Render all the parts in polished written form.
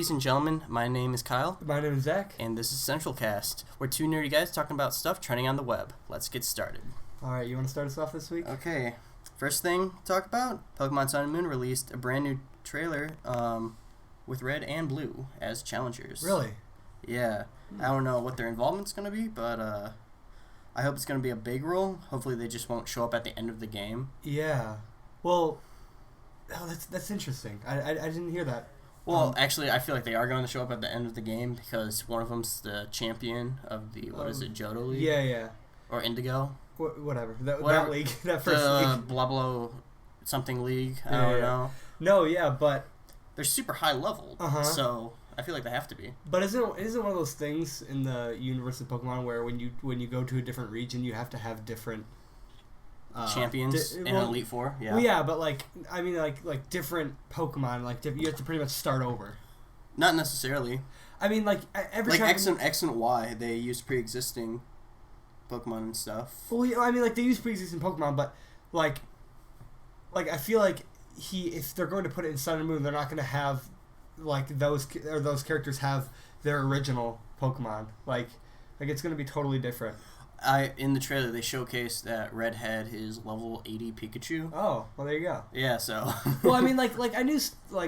Ladies and gentlemen, my name is Kyle. My name is Zach. And this is Central Cast. We're two nerdy guys talking about stuff trending on the web. Let's get started. Alright, you want to start us off this week? Okay. First thing to talk about, Pokemon Sun and Moon released a brand new trailer with Red and Blue as challengers. Really? Yeah. I don't know what their involvement's going to be, but I hope it's going to be a big role. Hopefully they just won't show up at the end of the game. Yeah. Well, that's interesting. I didn't hear that. Well, actually, I feel like they are going to show up at the end of the game because one of them's the champion of the, Johto League? Yeah. Or Indigo? Whatever. That league. That first league. Blah, blah, something league. I don't know. No, yeah, but... They're super high leveled, so I feel like they have to be. But isn't one of those things in the universe of Pokemon where when you go to a different region, you have to have different... champions in Elite Four, yeah. Well, yeah, but like different Pokemon, you have to pretty much start over. Not necessarily. I mean, every time X and Y, they use pre-existing Pokemon and stuff. Well, I mean, they use pre-existing Pokemon, but I feel like if they're going to put it in Sun and Moon, they're not going to have those characters have their original Pokemon. It's going to be totally different. In the trailer, they showcased that Red had his level 80 Pikachu. Oh, well, there you go. Yeah, so... Well, I mean, I knew,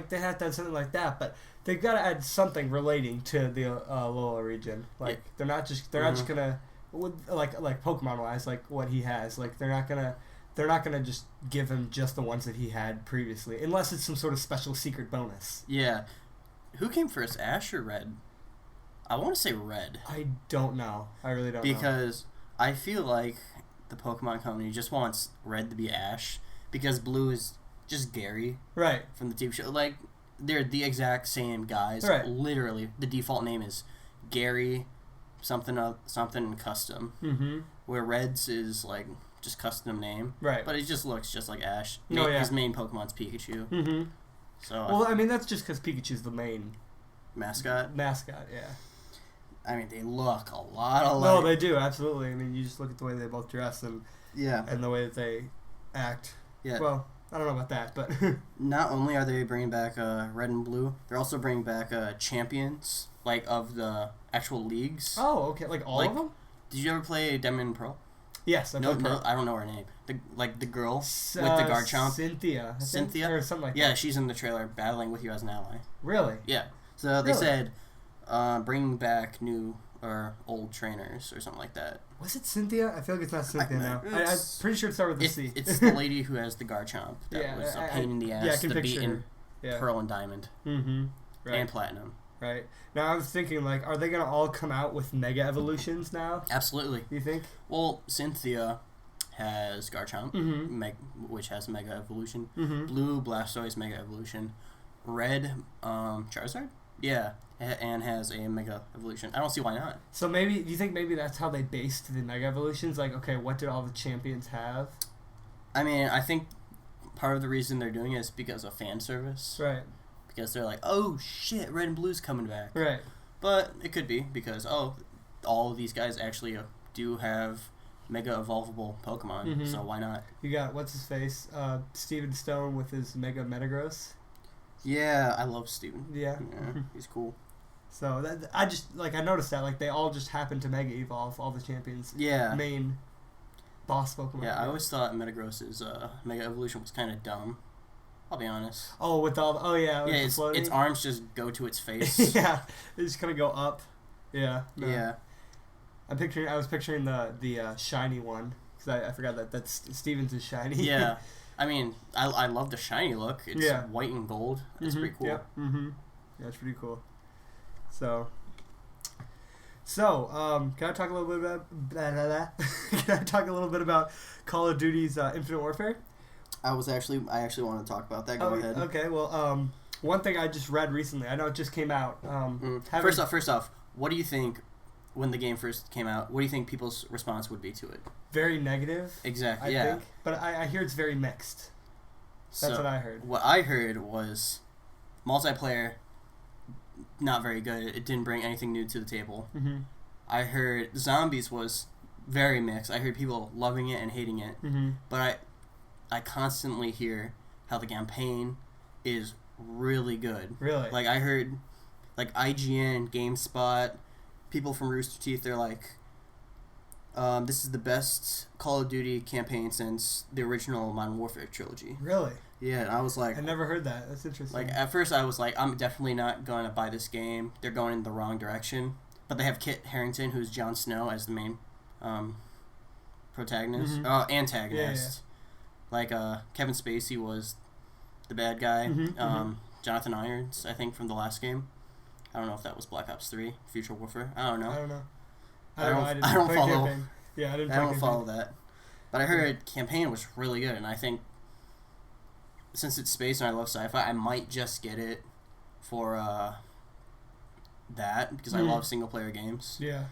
they had to have something like that, but they've got to add something relating to the Alola region. They're not just gonna, Pokemon-wise, what he has. They're not gonna just give him just the ones that he had previously, unless it's some sort of special secret bonus. Yeah. Who came first, Ash or Red? I want to say Red. I don't know. I really don't know. Because... I feel like the Pokemon Company just wants Red to be Ash because Blue is just Gary. Right. From the TV show. They're the exact same guys. Right. Literally, the default name is Gary something custom. Mm-hmm. Where Red's is, just custom name. Right. But it just looks just like Ash. Oh, yeah. His main Pokemon's Pikachu. Mm-hmm. So. Well, I mean, that's just because Pikachu's the main... Mascot, yeah. I mean, they look a lot alike. No, they do, absolutely. I mean, you just look at the way they both dress and the way that they act. Yeah. Well, I don't know about that, but... Not only are they bringing back Red and Blue, they're also bringing back champions, of the actual leagues. Oh, okay. All of them? Did you ever play Diamond and Pearl? Yes, I played Pearl. I don't know her name. The girl with the Garchomp. Cynthia. Cynthia? Or something like that. Yeah, she's in the trailer battling with you as an ally. Really? Yeah. So they said... bringing back new or old trainers or something like that. Was it Cynthia? I feel like it's not Cynthia now. I'm pretty sure it started with a C. It's the lady who has the Garchomp that was a pain in the ass to beat in Pearl and Diamond. Mm-hmm. Right. And Platinum. Right. Now I was thinking, are they going to all come out with Mega Evolutions now? Absolutely. You think? Well, Cynthia has Garchomp, which has Mega Evolution. Mm-hmm. Blue, Blastoise, Mega Evolution. Red, Charizard? Yeah. And has a Mega Evolution. I don't see why not. So do you think maybe that's how they based the Mega Evolutions? Okay, what did all the champions have? I mean, I think part of the reason they're doing it is because of fan service. Right. Because they're like, oh shit, Red and Blue's coming back. Right. But it could be because, all of these guys actually do have Mega Evolvable Pokemon, so why not? You got, what's his face? Steven Stone with his Mega Metagross. Yeah, I love Steven. Yeah. He's cool. So I just I noticed that they all just happened to Mega Evolve, all the champions. Yeah. Main boss Pokemon. Yeah, I always thought Metagross's Mega Evolution was kind of dumb. I'll be honest. Oh, with all yeah, its arms just go to its face. Yeah, they just kind of go up. Yeah. No. Yeah. I was picturing the shiny one because I forgot that's Steven's is shiny. Yeah. I mean, I love the shiny look. It's white and gold. It's pretty cool. Yep. Yeah, it's pretty cool. So, can I talk a little bit about Can I talk a little bit about Call of Duty's Infinite Warfare? I actually want to talk about that. Go ahead. Okay. Well, one thing I just read recently. I know it just came out. First off, what do you think when the game first came out? What do you think people's response would be to it? Very negative. Exactly. I think, but I hear it's very mixed. That's what I heard. What I heard was multiplayer. Not very good. It didn't bring anything new to the table. Mm-hmm. I heard zombies was very mixed. I heard people loving it and hating it. Mm-hmm. But I constantly hear how the campaign is really good. Really? I heard like IGN, GameSpot, people from Rooster Teeth, they're like, this is the best Call of Duty campaign since the original Modern Warfare trilogy. Really? Yeah, and I was like... I never heard that. That's interesting. Like, at first I was like, I'm definitely not going to buy this game. They're going in the wrong direction. But they have Kit Harington, who's Jon Snow, as the main protagonist. Mm-hmm. Antagonist. Yeah. Like, Kevin Spacey was the bad guy. Mm-hmm. Jonathan Irons, I think, from the last game. I don't know if that was Black Ops 3, Future Warfare. I don't know. I don't follow. Campaign. Yeah, I didn't. I don't follow that. But I heard campaign was really good, and I think since it's space and I love sci-fi, I might just get it for that because I love single player games. Yeah,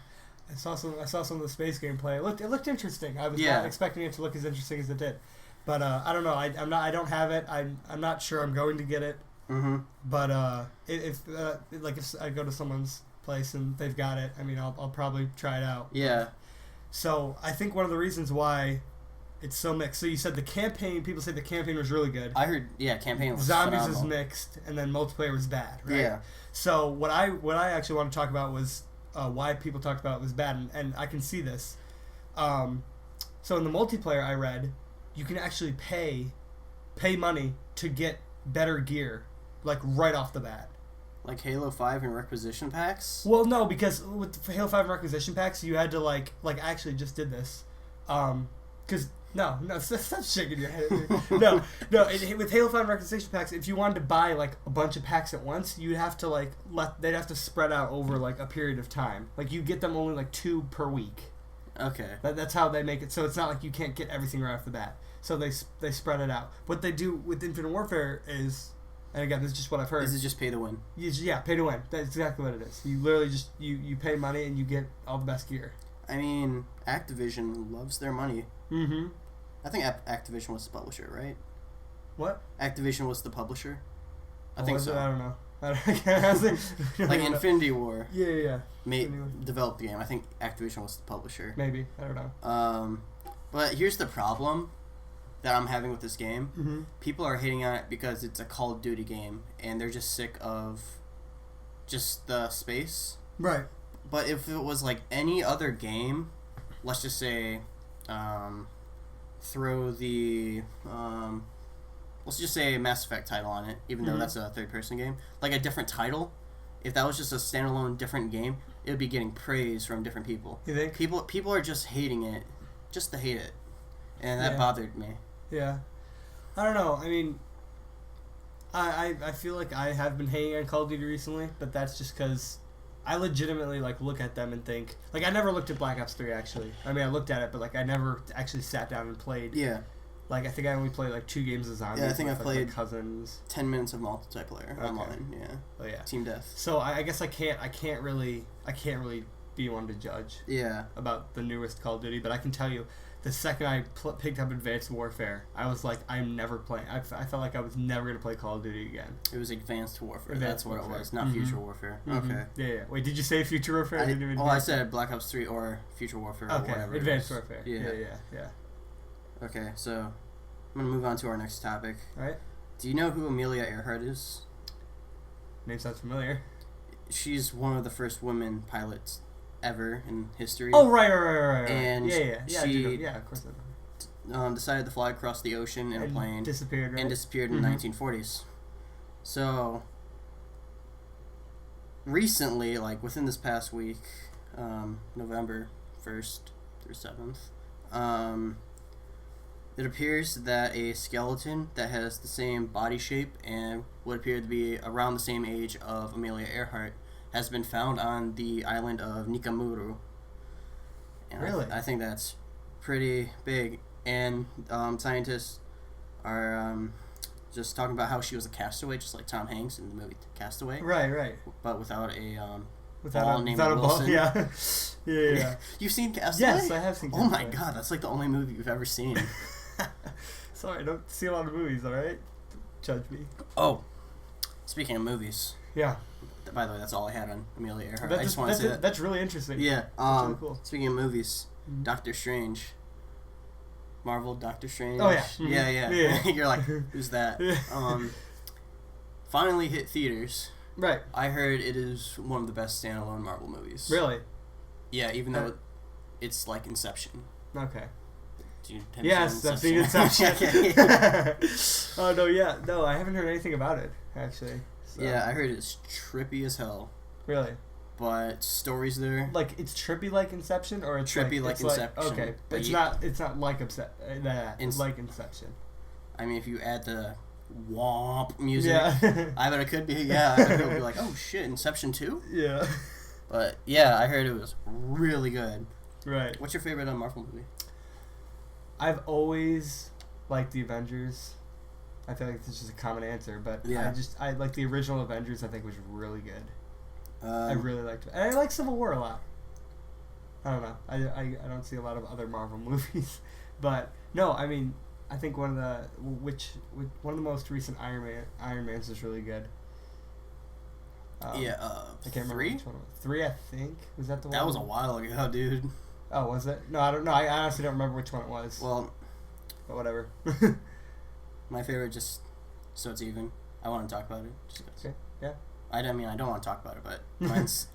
I saw some of the space gameplay. It looked interesting. I was not expecting it to look as interesting as it did, but I don't know. I don't have it. I'm not sure I'm going to get it. Mm-hmm. But if I go to someone's place and they've got it, I mean, I'll probably try it out. Yeah. So I think one of the reasons why it's so mixed. So you said the campaign. People say the campaign was really good. I heard. Yeah, campaign was Zombies phenomenal. is mixed, and then multiplayer was bad. Right? Yeah. So what I actually want to talk about was why people talked about it was bad, and I can see this. So in the multiplayer I read, you can actually pay money to get better gear, like right off the bat. Like Halo 5 and Requisition packs? Well, no, because with Halo 5 and Requisition packs, you had to like I actually just did this. Because no, stop shaking your head. No. With Halo 5 and Requisition packs, if you wanted to buy like a bunch of packs at once, you'd have to they'd have to spread out over like a period of time. Like you get them only like 2 per week. Okay. That's how they make it. So it's not like you can't get everything right off the bat. So they spread it out. What they do with Infinite Warfare is, and again, this is just what I've heard. Is it just pay to win? Yeah, pay to win. That's exactly what it is. You literally just you pay money and you get all the best gear. I mean, Activision loves their money. Mm-hmm. I think Activision was the publisher, right? What? Activision was the publisher. I Oh, think so. I don't know. I Like Infinity War. Yeah. Developed the game. I think Activision was the publisher. Maybe. I don't know. But here's the problem that I'm having with this game. Mm-hmm. People are hating on it because it's a Call of Duty game, and they're just sick of just the space. Right. But if it was like any other game, let's just say, throw the, let's just say a Mass Effect title on it, even though that's a third-person game, like a different title, if that was just a standalone different game, it would be getting praise from different people. You think? People are just hating it, just to hate it, and that bothered me. Yeah. I don't know. I mean, I feel like I have been hating on Call of Duty recently, but that's just because I legitimately look at them and think I never looked at Black Ops 3 actually. I mean, I looked at it, but I never actually sat down and played. Yeah. I think I only played 2 games of zombies. Yeah, I think I played my cousins. 10 minutes of multiplayer online. Yeah. Oh yeah. Team death. So I guess I can't really be one to judge. Yeah. About the newest Call of Duty, but I can tell you, the second I picked up Advanced Warfare, I was like, I'm never playing. I felt like I was never going to play Call of Duty again. It was Advanced Warfare. Advanced That's what Warfare. it was, not Future Warfare. Mm-hmm. Okay. Yeah. Wait, did you say Future Warfare? I said Black Ops 3 or Future Warfare or whatever. Advanced Warfare. Yeah. Okay, so I'm going to move on to our next topic. All right. Do you know who Amelia Earhart is? Name sounds familiar. She's one of the first women pilots ever in history. Oh, right. And she, of course I know. Decided to fly across the ocean in a plane. Disappeared, right? And disappeared in the 1940s. So, recently, within this past week, November 1st through 7th, it appears that a skeleton that has the same body shape and would appear to be around the same age of Amelia Earhart has been found on the island of Nikamuru. And really? I think that's pretty big. And scientists are just talking about how she was a castaway, just like Tom Hanks in the movie Castaway. Right. But without a without ball a, named without Wilson. A ball, yeah. You've seen Castaway? Yes, I have seen Castaway. Oh my god, that's the only movie you've ever seen. Sorry, I don't see a lot of movies, alright? Judge me. Oh, speaking of movies. Yeah. By the way, that's all I had on Amelia Earhart. I just want to say that. That's really interesting. Yeah. That's really cool. Speaking of movies, Doctor Strange. Marvel Doctor Strange. Oh, yeah. Yeah. You're like, who's that? Finally hit theaters. Right. I heard it is one of the best standalone Marvel movies. Really? Yeah, even though it's like Inception. Okay. Have yes, I've seen Inception. Oh no, yeah, no, I haven't heard anything about it actually. So. Yeah, I heard it's trippy as hell. Really? But stories there. Like it's trippy like Inception, or it's trippy like Inception. Okay, but it's not like like Inception. I mean, if you add the womp music, yeah. I bet it could be. Yeah, I bet it would be like, oh shit, Inception 2? Yeah. But yeah, I heard it was really good. Right. What's your favorite Marvel movie? I've always liked the Avengers. I feel like it's just a common answer, but yeah. I like the original Avengers. I think was really good. I really liked it, and I like Civil War a lot. I don't know. I don't see a lot of other Marvel movies, but no, I mean, I think one of the most recent Iron Man's is really good. I can't remember which one it was. 3, I think. Was that the one? That was a while ago, dude. Oh, was it? No, I don't know. I honestly don't remember which one it was. Well, but whatever. My favorite, just so it's even. I want to talk about it. Just okay. Yeah. I don't want to talk about it, but mine's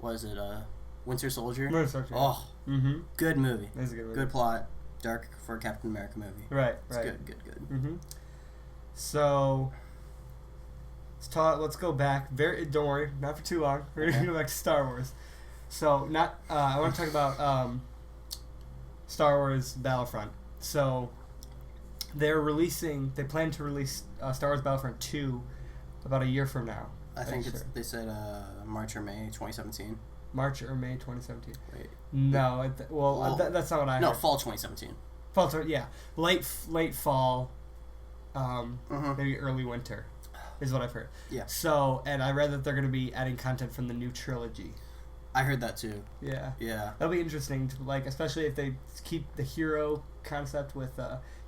what is it? Winter Soldier. Winter Soldier. Oh, good movie. That's a good movie. Good plot. Dark for a Captain America movie. Right. It's good. Mm-hmm. So let's go back. Don't worry, not for too long. We're gonna go back to Star Wars. So I want to talk about Star Wars Battlefront. So they plan to release Star Wars Battlefront 2 about a year from now. I think they said March or May 2017. March or May 2017. Wait. No, that's not what I heard. No, fall 2017. Fall, yeah. Late fall, maybe early winter is what I've heard. Yeah. So, and I read that they're going to be adding content from the new trilogy. I heard that too. Yeah. Yeah. That'll be interesting to especially if they keep the hero concept with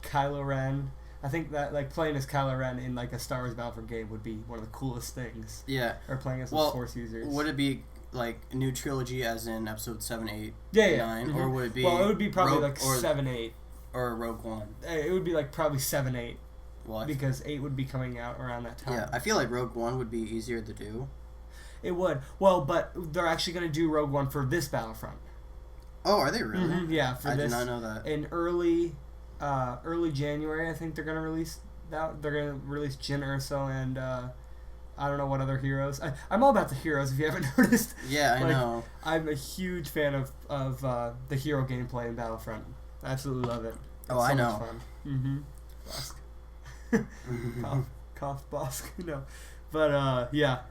Kylo Ren. I think that playing as Kylo Ren in a Star Wars Battlefront game would be one of the coolest things. Yeah. Or playing as Force users. Would it be a new trilogy as in episode 7, 8, 9, or would it be? Well, it would be probably 7, 8. Or Rogue One. It would be probably 7, 8. Well, because 8 would be coming out around that time. Yeah, I feel like Rogue One would be easier to do. It would. Well, but they're actually going to do Rogue One for this Battlefront. Oh, are they really? Mm-hmm, yeah, for this. I did not know that. In early January, I think they're going to release that. They're going to release Jyn Erso and I don't know what other heroes. I'm all about the heroes, if you haven't noticed. Yeah, I know. I'm a huge fan of the hero gameplay in Battlefront. I absolutely love it. It's I know. Much fun. Mm-hmm. Cough, Bosk. No. But, yeah.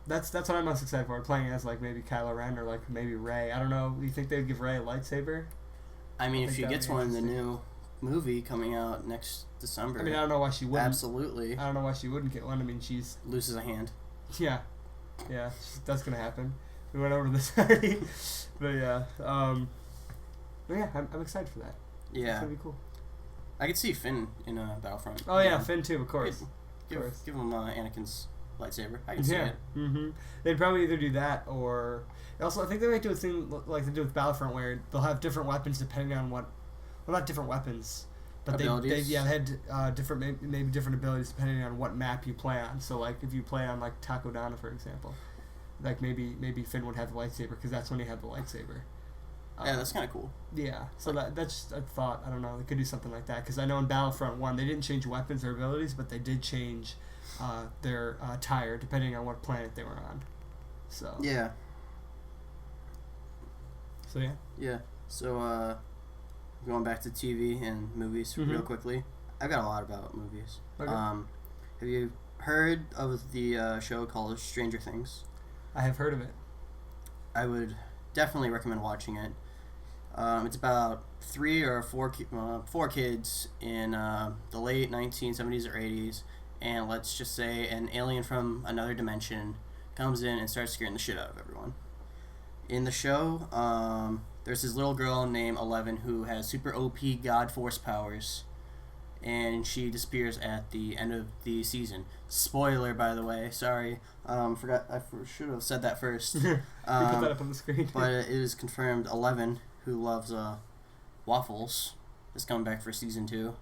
That's what I'm most excited for. Playing as maybe Kylo Ren or maybe Rey. I don't know. You think they'd give Rey a lightsaber? I mean, if she gets one in the new movie coming out next December. I mean, I don't know why she wouldn't. Absolutely. I don't know why she wouldn't get one. I mean, she's loses a hand. Yeah, that's gonna happen. We went over this already, but yeah, I'm excited for that. Yeah, it's gonna be cool. I could see Finn in a Battlefront. Oh yeah, Finn too, of course. Give him Anakin's lightsaber. I can see it. Mm-hmm. They'd probably either do that or also I think they might do a thing like they do with Battlefront where they'll have different weapons depending on what. Well, not different weapons, but they had different maybe different abilities depending on what map you play on. So if you play on Takodana, for example, maybe Finn would have the lightsaber because that's when he had the lightsaber. Yeah, that's kind of cool. Yeah, so that's just a thought. I don't know. They could do something like that because I know in Battlefront 1 they didn't change weapons or abilities, but they did change their attire depending on what planet they were on. So yeah. So yeah. Yeah. So going back to TV and movies real quickly. I've got a lot about movies. Okay. Have you heard of the show called Stranger Things? I have heard of it. I would definitely recommend watching it. It's about 3 or 4 kids in the late 1970s or 80s, and let's just say an alien from another dimension comes in and starts scaring the shit out of everyone. In the show, there's this little girl named 11 who has super OP God Force powers, and she disappears at the end of the season. Spoiler, by the way. Sorry, I should have said that first. We put that up on the screen. But it is confirmed 11, who loves waffles, is coming back for season 2.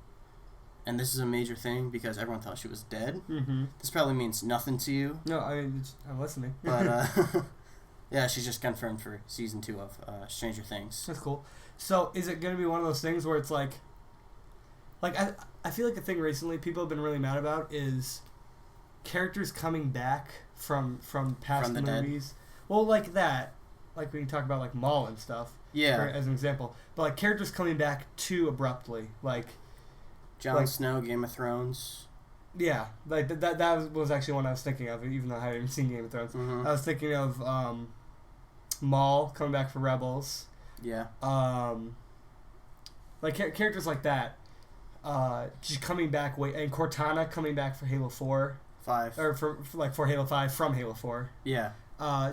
and this is a major thing because everyone thought she was dead. Mm-hmm. This probably means nothing to you. No, I'm listening. But, yeah, she's just confirmed for season 2 of Stranger Things. That's cool. So, is it going to be one of those things where it's like I feel like the thing recently people have been really mad about is characters coming back from past movies. Dead. Well, like that. Like when you talk about like Maul and stuff. Yeah. As an example. But like characters coming back too abruptly. Like Jon Snow, Game of Thrones. Yeah. Like that was actually one I was thinking of, even though I hadn't even seen Game of Thrones. Mm-hmm. I was thinking of Maul coming back for Rebels. Yeah. Like characters like that. Just coming back, and Cortana coming back for Halo 4. 5. Or for Halo 5 from Halo 4. Yeah.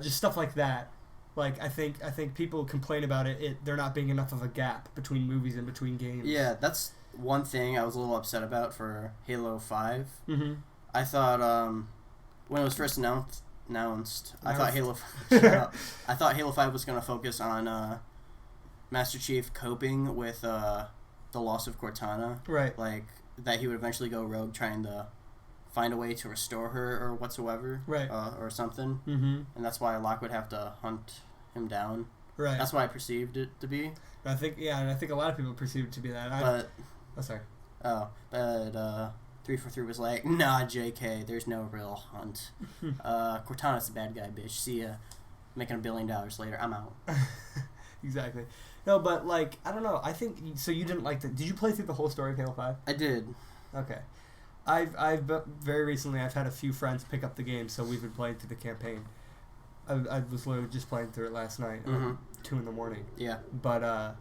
Just stuff like that. Like I think people complain about it there not being enough of a gap between movies and between games. Yeah, that's one thing I was a little upset about for Halo 5. Mm-hmm. I thought when it was first announced, I thought Halo 5 was going to focus on Master Chief coping with the loss of Cortana. Right. Like that he would eventually go rogue trying to find a way to restore her or whatsoever. Right. Or something. Mm-hmm. And that's why Locke would have to hunt him down. Right. That's why I perceived it to be. I think a lot of people perceive it to be that. Sorry. Oh, but 343 was like, nah, JK, there's no real hunt. Cortana's the bad guy, bitch. See ya. Making $1 billion later. I'm out. Exactly. No, but like I don't know. I think so. You didn't like Did you play through the whole story of Halo 5? I did. Okay. I've very recently I've had a few friends pick up the game, so we've been playing through the campaign. I was literally just playing through it last night, 2 a.m. Yeah. But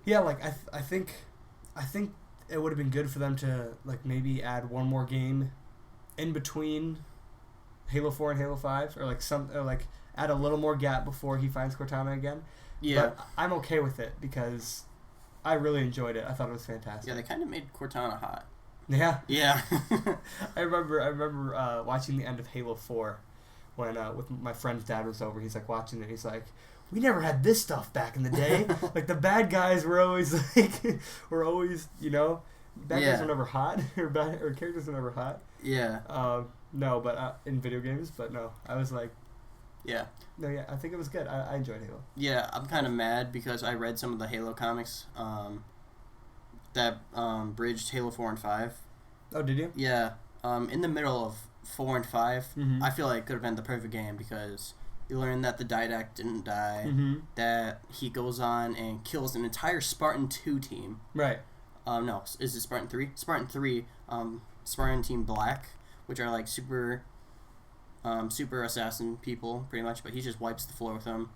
yeah, like I think it would have been good for them to like maybe add one more game in between Halo 4 and Halo 5, or like add a little more gap before he finds Cortana again. Yeah. But I'm okay with it because I really enjoyed it. I thought it was fantastic. Yeah, they kind of made Cortana hot. Yeah. Yeah. I remember watching the end of Halo 4 when with my friend's dad was over. He's like watching it. He's like, we never had this stuff back in the day. Like the bad guys were always bad guys were never hot or characters were never hot. Yeah. No, but in video games, but no, I was like, yeah. No, yeah, I think it was good. I enjoyed Halo. Yeah, I'm kind of mad because I read some of the Halo comics that bridged Halo 4 and 5. Oh, did you? Yeah. In the middle of 4 and 5, mm-hmm. I feel like it could have been the perfect game because you learn that the Didact didn't die, mm-hmm. that he goes on and kills an entire Spartan 2 team. Right. No, is it Spartan 3? Spartan 3, Spartan Team Black, which are like super assassin people, pretty much, but he just wipes the floor with them.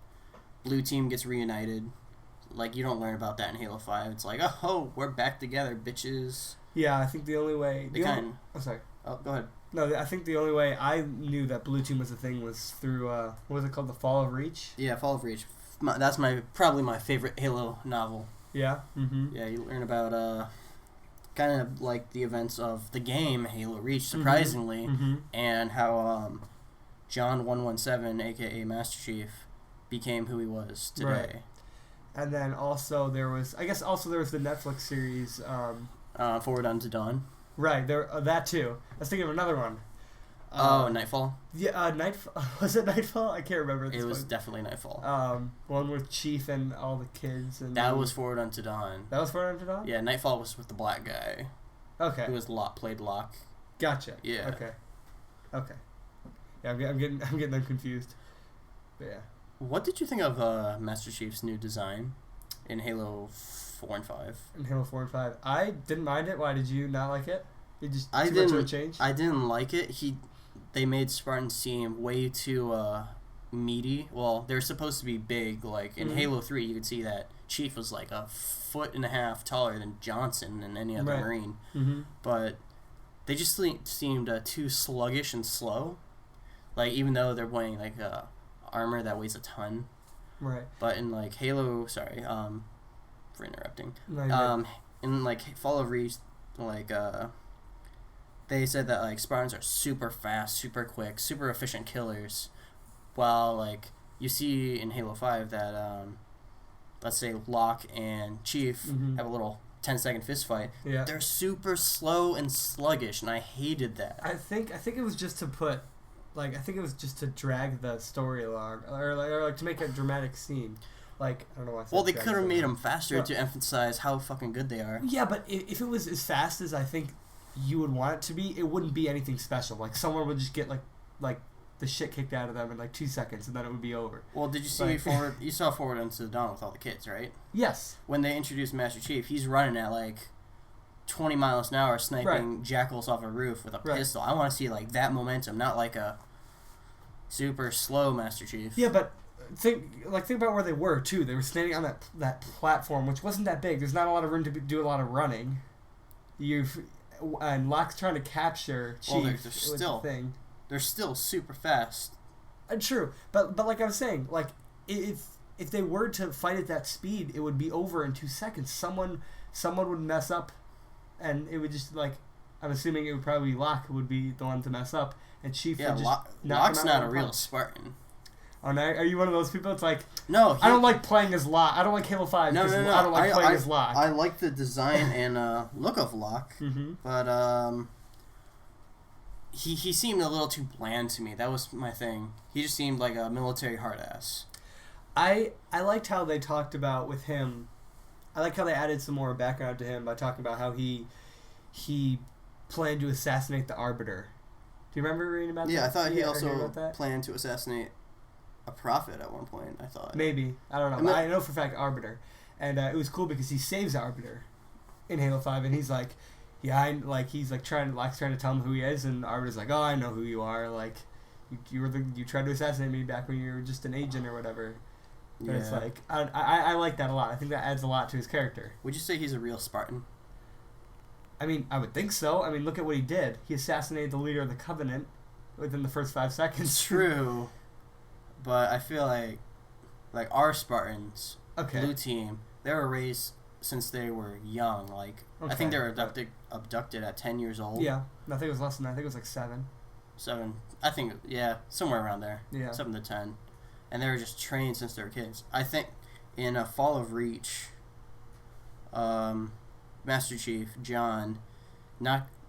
Blue Team gets reunited. Like, you don't learn about that in Halo 5. It's like, oh, we're back together, bitches. Yeah, I think the only way... Oh, sorry. Oh, go ahead. No, I think the only way I knew that Blue Team was a thing was through, what was it called? The Fall of Reach? Yeah, Fall of Reach. That's probably my favorite Halo novel. Yeah? Mm-hmm. Yeah, you learn about, kind of like the events of the game Halo Reach, surprisingly, mm-hmm. and how, John 117, a.k.a. Master Chief, became who he was today. Right. And then also there was the Netflix series, Forward Unto Dawn. Right, there that too. I was thinking of another one. Nightfall? Yeah, Nightfall. Was it Nightfall? I can't remember. It was definitely Nightfall. One with Chief and all the kids. And that was Forward Unto Dawn. That was Forward Unto Dawn? Yeah, Nightfall was with the black guy. Okay. Who was played Locke. Gotcha. Yeah. Okay. Yeah, I'm getting them confused. But yeah. What did you think of Master Chief's new design in Halo 4 and 5? In Halo 4 and 5. I didn't mind it. Why did you not like it? Much of a change? I didn't like it. They made Spartans seem way too meaty. Well, they're supposed to be big. Like in Halo 3, you could see that Chief was like 1.5 feet taller than Johnson and any other Marine. Mm-hmm. But they just seemed too sluggish and slow. Like, even though they're wearing like armor that weighs a ton. Right. But in like Halo, sorry, for interrupting. No, in like Fall of Reach, like they said that like Spartans are super fast, super quick, super efficient killers, while like you see in Halo 5 that let's say Locke and Chief have a little 10-second fist fight. Yeah. They're super slow and sluggish, and I hated that. I think it was just to put, like, I think it was just to drag the story along, or to make a dramatic scene. Like, I don't know why I said Well, they drag could have so long. made them faster to emphasize how fucking good they are. Yeah, but if it was as fast as I think you would want it to be, it wouldn't be anything special. Like, someone would just get, like the shit kicked out of them in, like, 2 seconds, and then it would be over. Well, did you see you saw Forward Into the Dawn with all the kids, right? Yes. When they introduced Master Chief, he's running at, like, 20 miles an hour sniping jackals off a roof with a pistol. I want to see, like, that momentum, not like a super slow Master Chief. Yeah, but think about where they were, too. They were standing on that platform, which wasn't that big. There's not a lot of room to do a lot of running. And Locke's trying to capture Chief. They're still super fast. True, but like I was saying, like, if they were to fight at that speed, it would be over in 2 seconds. Someone would mess up, and it would just, like, I'm assuming it would probably be Locke who would be the one to mess up, and Chief would just Locke's not a real Spartan. Oh, no, are you one of those people? It's like, no, I don't like playing as Locke. I don't like Halo 5 because I don't like playing as Locke. I like the design and look of Locke, but he seemed a little too bland to me. That was my thing. He just seemed like a military hard ass. I liked how they talked about with him. I like how they added some more background to him by talking about how he planned to assassinate the Arbiter. Do you remember reading about that? Yeah, I thought he also planned to assassinate a prophet at one point, I thought. Maybe. I don't know. I know for a fact Arbiter. And it was cool because he saves Arbiter in Halo 5, and he's like, yeah, Locke's trying to tell him who he is, and Arbiter's like, oh, I know who you are. Like, you tried to assassinate me back when you were just an agent or whatever. But it's like, I like that a lot. I think that adds a lot to his character. Would you say he's a real Spartan? I mean, I would think so. I mean, look at what he did. He assassinated the leader of the Covenant within the first 5 seconds. True. But I feel like our Spartans, blue team, they were raised since they were young. Like, I think they were abducted at 10 years old. Yeah. I think it was less than that. I think it was like 7. 7. I think, somewhere around there. Yeah. 7 to 10. And they were just trained since they were kids. I think in Fall of Reach, Master Chief, John,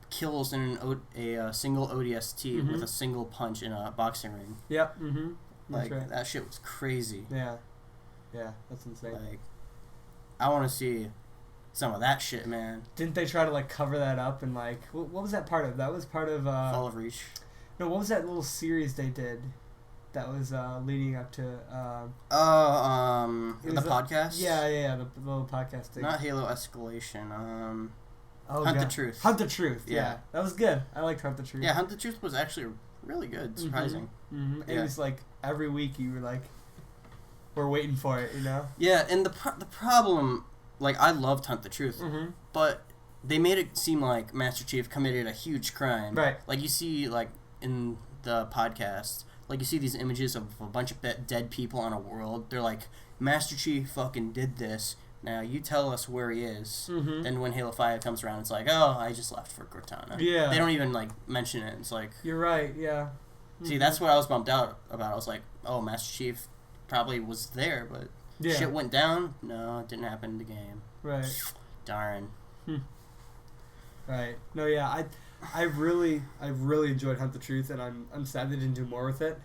kills in a single ODST with a single punch in a boxing ring. Yep. Mm-hmm. Like, that shit was crazy. Yeah. Yeah, that's insane. Like, I want to see some of that shit, man. Didn't they try to, like, cover that up and, like, what was that part of? That was part of, Fall of Reach. No, what was that little series they did that was leading up to, the podcast? Yeah, the little podcast thing. Not Halo Escalation, Hunt the Truth. Hunt the Truth, yeah. That was good. I liked Hunt the Truth. Yeah, Hunt the Truth was actually really good, surprising. Mm-hmm. It was like every week you were like, we're waiting for it, you know? Yeah, and the problem, like, I loved Hunt the Truth, but they made it seem like Master Chief committed a huge crime. Right. Like, you see, like, in the podcast, like, you see these images of a bunch of dead people on a world. They're like, Master Chief fucking did this. Now, you tell us where he is. Then when Halo 5 comes around, it's like, oh, I just left for Cortana. Yeah. They don't even, like, mention it. It's like... You're right, yeah. See, that's what I was bummed out about. I was like, oh, Master Chief probably was there, but shit went down. No, it didn't happen in the game. Right. Darn. Right. No, yeah, I really enjoyed Hunt the Truth, and I'm sad they didn't do more with it.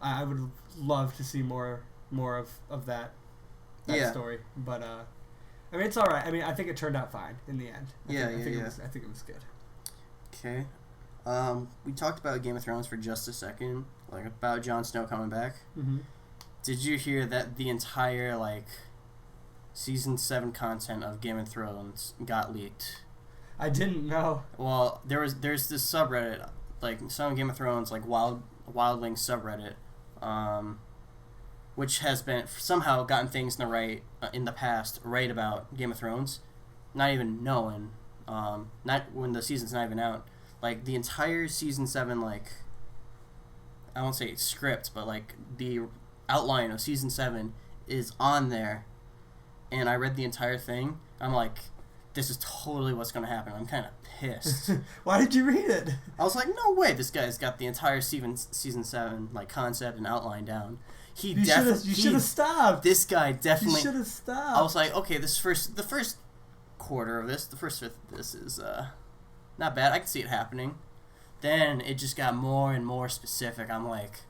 I would love to see more of that story, but I mean, it's all right. I mean, I think it turned out fine in the end. I think it was good. Okay. We talked about Game of Thrones for just a second, like about Jon Snow coming back. Did you hear that the entire like season 7 content of Game of Thrones got leaked? I didn't know. Well, there's this subreddit, like some Game of Thrones, like Wildling subreddit, which has been somehow gotten things in the past right about Game of Thrones, not even knowing, not when the season's not even out. Like the entire season 7, like I won't say script, but like the outline of season 7 is on there, and I read the entire thing. I'm like, this is totally what's going to happen. I'm kind of pissed. Why did you read it? I was like, no way, this guy's got the entire season 7 like concept and outline down. You should have stopped. This guy definitely. You should have stopped. I was like, okay, the first quarter of this, the first fifth of this is not bad. I can see it happening. Then it just got more and more specific. I'm like,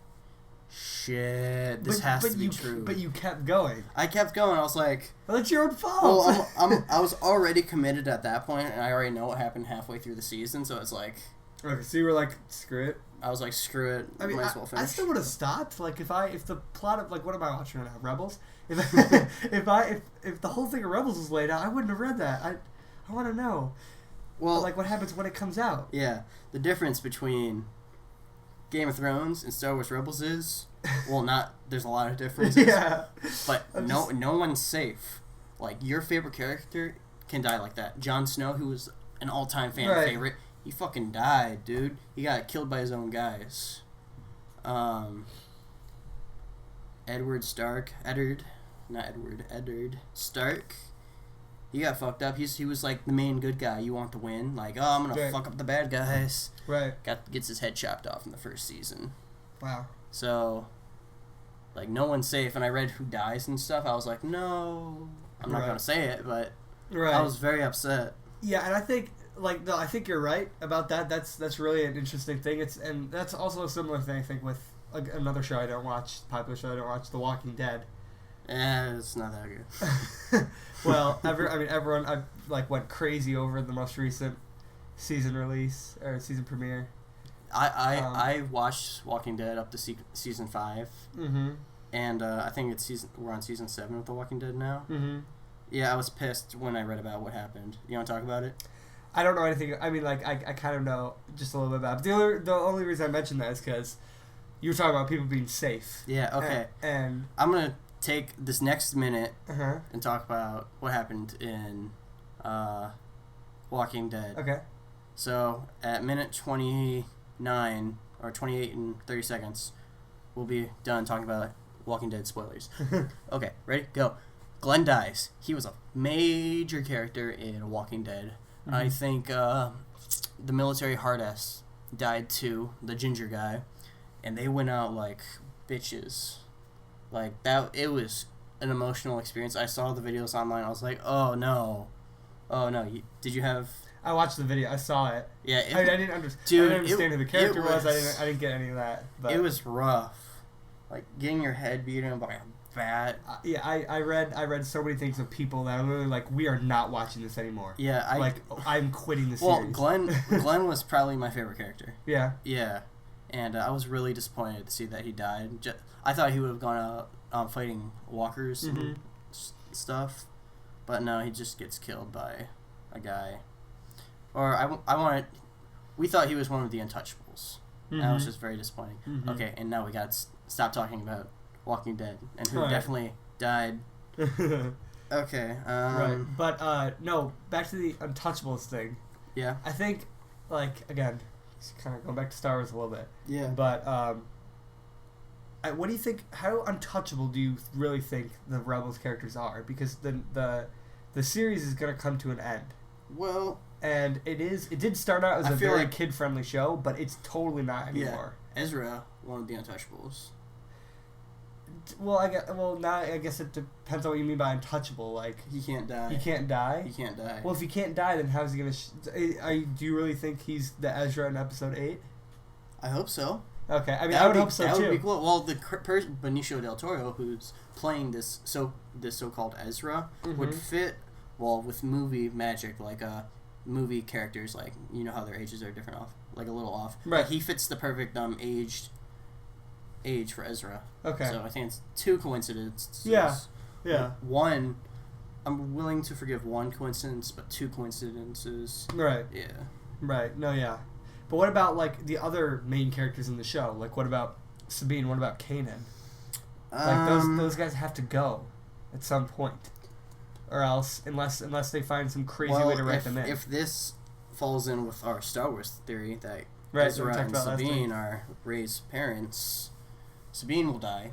shit, this has to be true. But you kept going. I kept going. I was like, well, that's your own fault. Well, I was already committed at that point, and I already know what happened halfway through the season, so it's like... Okay, so you were like, screw it. I was like, screw it. I mean, might as well finish. I still would have stopped. Like, if the plot of, like, what am I watching right now? Rebels? If the whole thing of Rebels was laid out, I wouldn't have read that. I want to know. Well, but, like, what happens when it comes out? Yeah, the difference between Game of Thrones and Star Wars Rebels is, well, there's a lot of differences. Yeah. But no one's safe. Like, your favorite character can die like that. Jon Snow, who was an all-time fan favorite, he fucking died, dude. He got killed by his own guys. Eddard Stark, he got fucked up. He was like the main good guy. You want to win. Like, oh, I'm gonna fuck up the bad guys. Right. Gets his head chopped off in the first season. Wow. So, like, no one's safe. And I read who dies and stuff. I was like, no. I'm not gonna say it, but I was very upset. Yeah, and I think... Like, no, I think you're right about that. That's really an interesting thing. And that's also a similar thing, I think, with another show I don't watch, popular show I don't watch, The Walking Dead. It's not that good. Well, everyone went crazy over the most recent season release or season premiere. I watched Walking Dead up to season 5, and I think we're on season 7 of The Walking Dead now. Yeah, I was pissed when I read about what happened. You want to talk about it? I don't know anything. I mean, like, I kind of know just a little bit about it. But the only reason I mentioned that is because you were talking about people being safe. Yeah, okay. And I'm going to take this next minute and talk about what happened in Walking Dead. Okay. So, at minute 29, or 28 and 30 seconds, we'll be done talking about Walking Dead spoilers. Okay, ready? Go. Glenn dies. He was a major character in Walking Dead. I think the military hard-ass died too, the ginger guy, and they went out like bitches. Like, that, it was an emotional experience. I saw the videos online. I was like, oh no. Did you have... I watched the video. I saw it. Yeah. I didn't understand who the character was. I didn't get any of that. But it was rough. Like, getting your head beaten by a bat. Yeah, I read so many things of people that are literally like, we are not watching this anymore. Yeah, I'm quitting the Well, series. Glenn was probably my favorite character. Yeah. Yeah, and I was really disappointed to see that he died. I thought he would have gone out fighting walkers and stuff, but no, he just gets killed by a guy. Or we thought he was one of the Untouchables. That was just very disappointing. Okay, and now we got to stop talking about Walking Dead and who definitely died. Okay. Right, but no, back to the Untouchables thing. Yeah. I think, like, again, kind of going back to Star Wars a little bit. Yeah. But what do you think? How untouchable do you really think the Rebels characters are? Because the series is going to come to an end. Well. And it did start out as a very kid-friendly show, but it's totally not anymore. Yeah. Ezra, one of the Untouchables. Well, I guess it depends on what you mean by untouchable. Like, he can't die. He can't die. He can't die. Well, if he can't die, then how's he gonna? Do you really think he's the Ezra in Episode 8? I hope so. Okay, I mean, I would hope so too. That would be cool. Well, the Benicio del Toro, who's playing this so-called Ezra, would fit well with movie magic, like movie characters, like, you know how their ages are different off, like a little off. Right. Like, he fits the perfect age for Ezra. Okay. So I think it's 2 coincidences. Yeah. One, I'm willing to forgive 1 coincidence, but 2 coincidences. Right. Yeah. Right. No. Yeah. But what about, like, the other main characters in the show? Like, what about Sabine? What about Kanan? Like, those guys have to go at some point, or else, unless they find some crazy way to write them in. If this falls in with our Star Wars theory that Ezra and Sabine are Rey's parents, Sabine will die.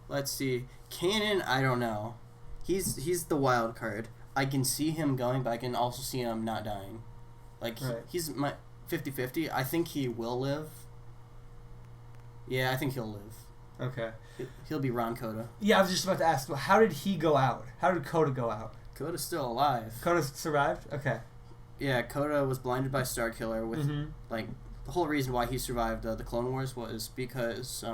Let's see. Kanan, I don't know. He's the wild card. I can see him going, but I can also see him not dying. Like, he's my 50-50. I think he will live. Yeah, I think he'll live. Okay. He'll be Ron Coda. Yeah, I was just about to ask, how did he go out? How did Coda go out? Coda's still alive. Coda survived? Okay. Yeah, Coda was blinded by Starkiller with, like, the whole reason why he survived the Clone Wars was because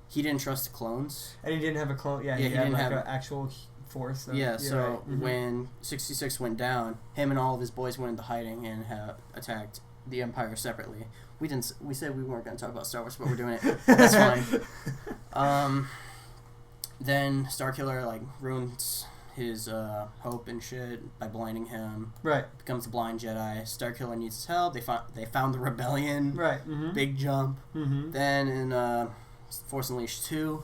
he didn't trust the clones. And he didn't have a clone. Yeah, he didn't have an actual force. So when 66 went down, him and all of his boys went into hiding and attacked the Empire separately. We said we weren't going to talk about Star Wars, but we're doing it. That's fine. Then Starkiller like ruins his hope and shit by blinding him. Right. Becomes a blind Jedi. Starkiller needs his help. They found the rebellion. Right. Big jump. Then in Force Unleashed 2,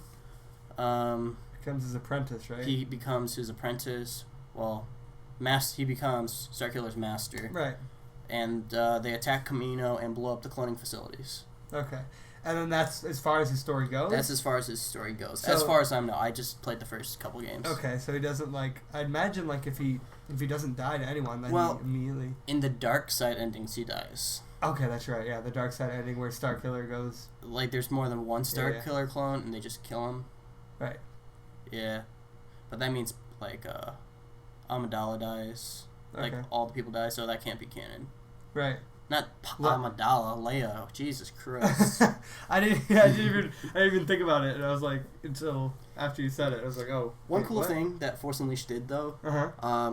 becomes his apprentice, right? He becomes his apprentice. Well, he becomes Starkiller's master. Right. And they attack Kamino and blow up the cloning facilities. Okay. And then that's as far as his story goes? That's as far as his story goes. So, as far as I know. I just played the first couple games. Okay, so he doesn't like... I'd imagine like if he doesn't die to anyone, then he immediately... In the dark side endings, he dies. Okay, that's right. Yeah, the dark side ending where Starkiller goes... Like, there's more than one Starkiller clone, and they just kill him. Right. Yeah. But that means, like, Amidala dies. Like, all the people die, so that can't be canon. Right. Not Amidala, Leia. Jesus Christ. I didn't even think about it, and I was like, until after you said it, I was like, oh. One cool thing that Force Unleashed did, though,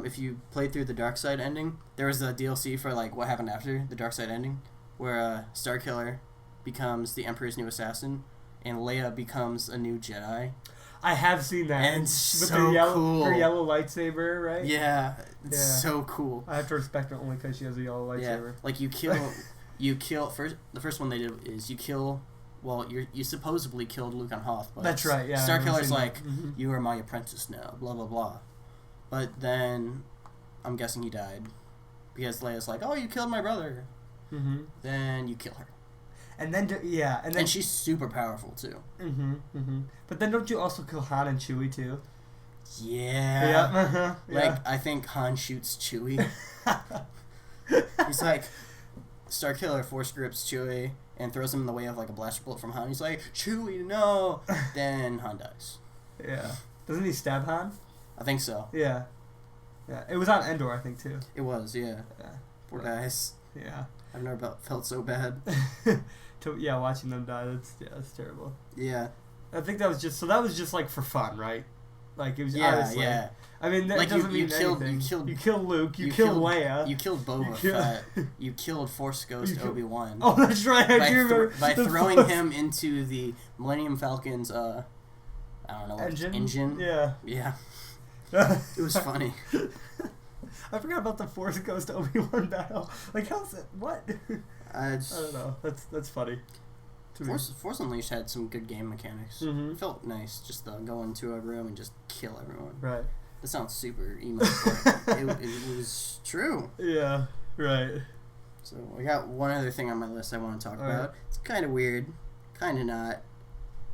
if you played through the dark side ending, there was a DLC for, like, what happened after the dark side ending, where Starkiller becomes the Emperor's new assassin, and Leia becomes a new Jedi. I have seen that. And with so cool. Her yellow lightsaber, right? Yeah, it's so cool. I have to respect her only because she has a yellow lightsaber. Yeah, like you kill first. The first one they did is you kill. Well, you supposedly killed Luke on Hoth, but that's right. Yeah, Starkiller's like, you are my apprentice now. Blah blah blah. But then, I'm guessing he died because Leia's like, oh, you killed my brother. Then you kill her. And then and she's super powerful too. But then don't you also kill Han and Chewie too? Yeah. Like I think Han shoots Chewie. He's like, Starkiller force grips Chewie and throws him in the way of like a blaster bullet from Han. He's like, Chewie, no. Then Han dies. Yeah. Doesn't he stab Han? I think so. Yeah. Yeah. It was on Endor, I think too. It was. Yeah. Poor guys. Yeah. I've never felt so bad. Watching them die, that's terrible. Yeah. I think that was just like for fun, right? Like it was honestly. Yeah. I mean, that doesn't mean anything. You killed Luke. You killed Leia. You killed Boba Fett. You killed Force Ghost Obi-Wan. Oh, that's right. I do remember by throwing him into the Millennium Falcon's I don't know, engine. Yeah. Yeah. It was funny. I forgot about the Force Ghost Obi-Wan battle. Like, how's it? What? I don't know. That's funny. Force Unleashed had some good game mechanics. It felt nice just to go into a room and just kill everyone. Right. That sounds super emo, but it was true. Yeah, right. So I got one other thing on my list I want to talk about. It's kind of weird, kind of not.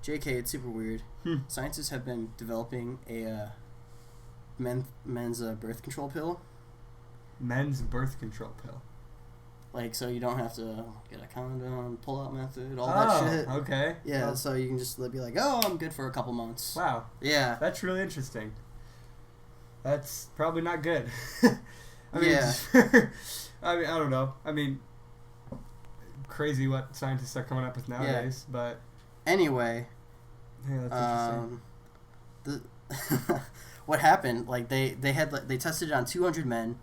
JK, it's super weird. Scientists have been developing a men's birth control pill. Men's birth control pill. Like, so you don't have to get a condom, pull-out method, all that shit. Okay. Yeah, so you can just be like, oh, I'm good for a couple months. Wow. Yeah. That's really interesting. That's probably not good. I mean, I don't know. I mean, crazy what scientists are coming up with nowadays, but... Anyway. Yeah, that's interesting. What happened, like, they tested it on 200 men,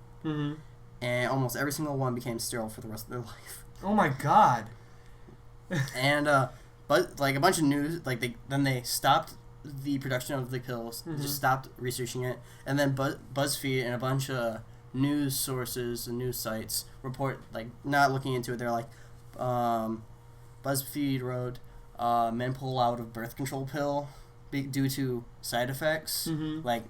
and almost every single one became sterile for the rest of their life. Oh my god. And but like a bunch of news, like they stopped the production of the pills, just stopped researching it, and then BuzzFeed and a bunch of news sources and news sites report, like, not looking into it. They're like, BuzzFeed wrote, men pull out of birth control pill due to side effects, like.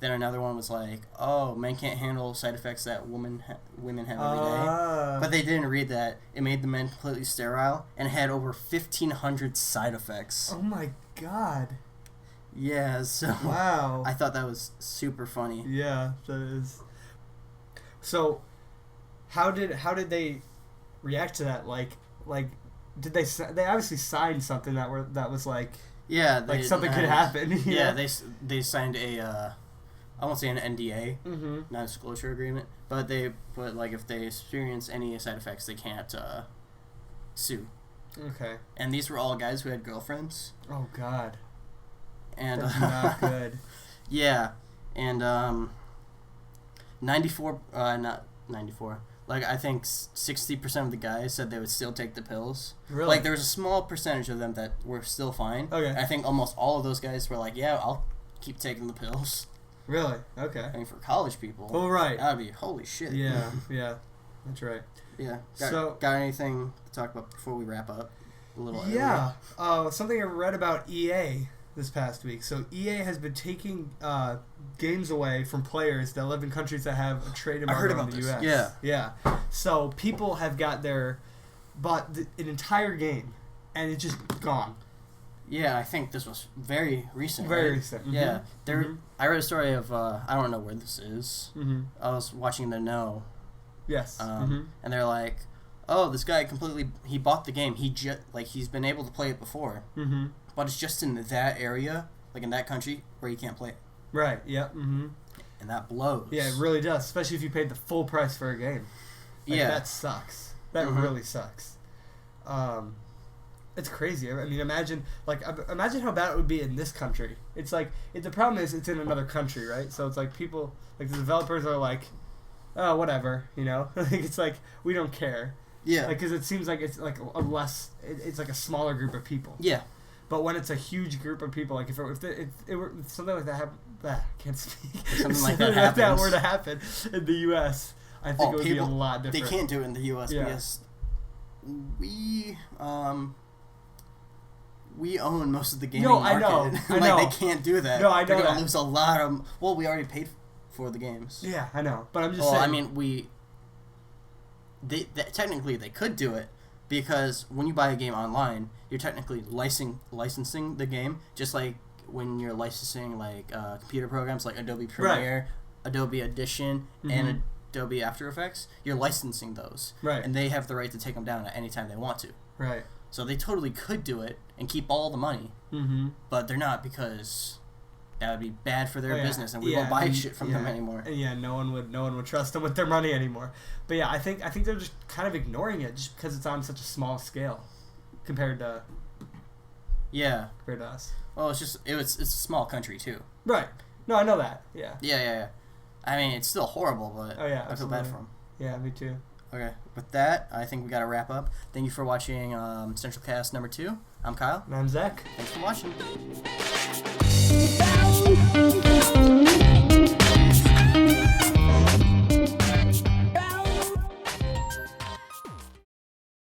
Then another one was like, oh, men can't handle side effects that women have every day. But they didn't read that. It made the men completely sterile and had over 1,500 side effects. Oh my god. Yeah, so... Wow. I thought that was super funny. Yeah, that is. So, how did they react to that? Like did they obviously signed something that was like Yeah, like something could happen. Yeah, they signed a I won't say an NDA, Mm-hmm. non-disclosure agreement, but like if they experience any side effects, they can't sue. Okay. And these were all guys who had girlfriends. Oh God. And That's not good. Yeah, and 94, not 94. Like I think 60% of the guys said they would still take the pills. Really? Like there was a small percentage of them that were still fine. Okay. And I think almost all of those guys were like, yeah, I'll keep taking the pills. Really? Okay. I mean, for college people, Oh right. that'd be holy shit. Yeah. Yeah. That's right. Yeah. Got anything to talk about before we wrap up? A little. Yeah. Something I read about EA this past week. So EA has been taking games away from players that live in countries that have a trade embargo in the U.S. Yeah. Yeah. So people have got bought an entire game, and it's just gone. Yeah, I think this was very recent. Very right? recent. Mm-hmm. Yeah. Mm-hmm. I read a story of I don't know where this is. Mm-hmm. I was watching The Know. Yes. And they're like, oh, this guy he bought the game. He's been able to play it before. Mm-hmm. But it's just in that area, like in that country, where you can't play it. Right. Yep. Mm-hmm. And that blows. Yeah, it really does. Especially if you paid the full price for a game. Like, Yeah. That sucks. That Mhm. really sucks. It's crazy. I mean, imagine how bad it would be in this country. It's like the problem is it's in another country, right? So it's like people, like the developers are like, oh, whatever, you know. Like it's like we don't care. Yeah. Like because it seems like it's like it's like a smaller group of people. Yeah. But when it's a huge group of people, like if something like that happened, I can't speak. Something like Something that happens. were to happen in the U.S., I think it would be a lot They different. can't do it in the U.S. Yeah. because we own most of the gaming I market. know. I Like know. they can't do that. No, I know They're gonna that. lose a lot of. Well, we already paid for the games. Yeah, I know, but I'm just Well, saying. I mean, technically they could do it because when you buy a game online, you're technically licensing the game, just like when you're licensing like computer programs like Adobe Premiere, Adobe Audition, and Adobe After Effects. You're licensing those, Right. and they have the right to take them down at any time they want to. Right. So they totally could do it and keep all the money, Mm-hmm. but they're not because that would be bad for their Oh, yeah. business, and we Yeah, won't buy and- shit from yeah. them anymore. And yeah, no one would trust them with their money anymore. But yeah, I think they're just kind of ignoring it just because it's on such a small scale compared to Yeah. us. Well, it's a small country too. Right. No, I know that. Yeah. Yeah. I mean, it's still horrible, but Oh yeah. I feel bad absolutely. for them. Yeah, me too. Okay, with that, I think we got to wrap up. Thank you for watching Central Cast number 2. I'm Kyle. And I'm Zach. Thanks for watching.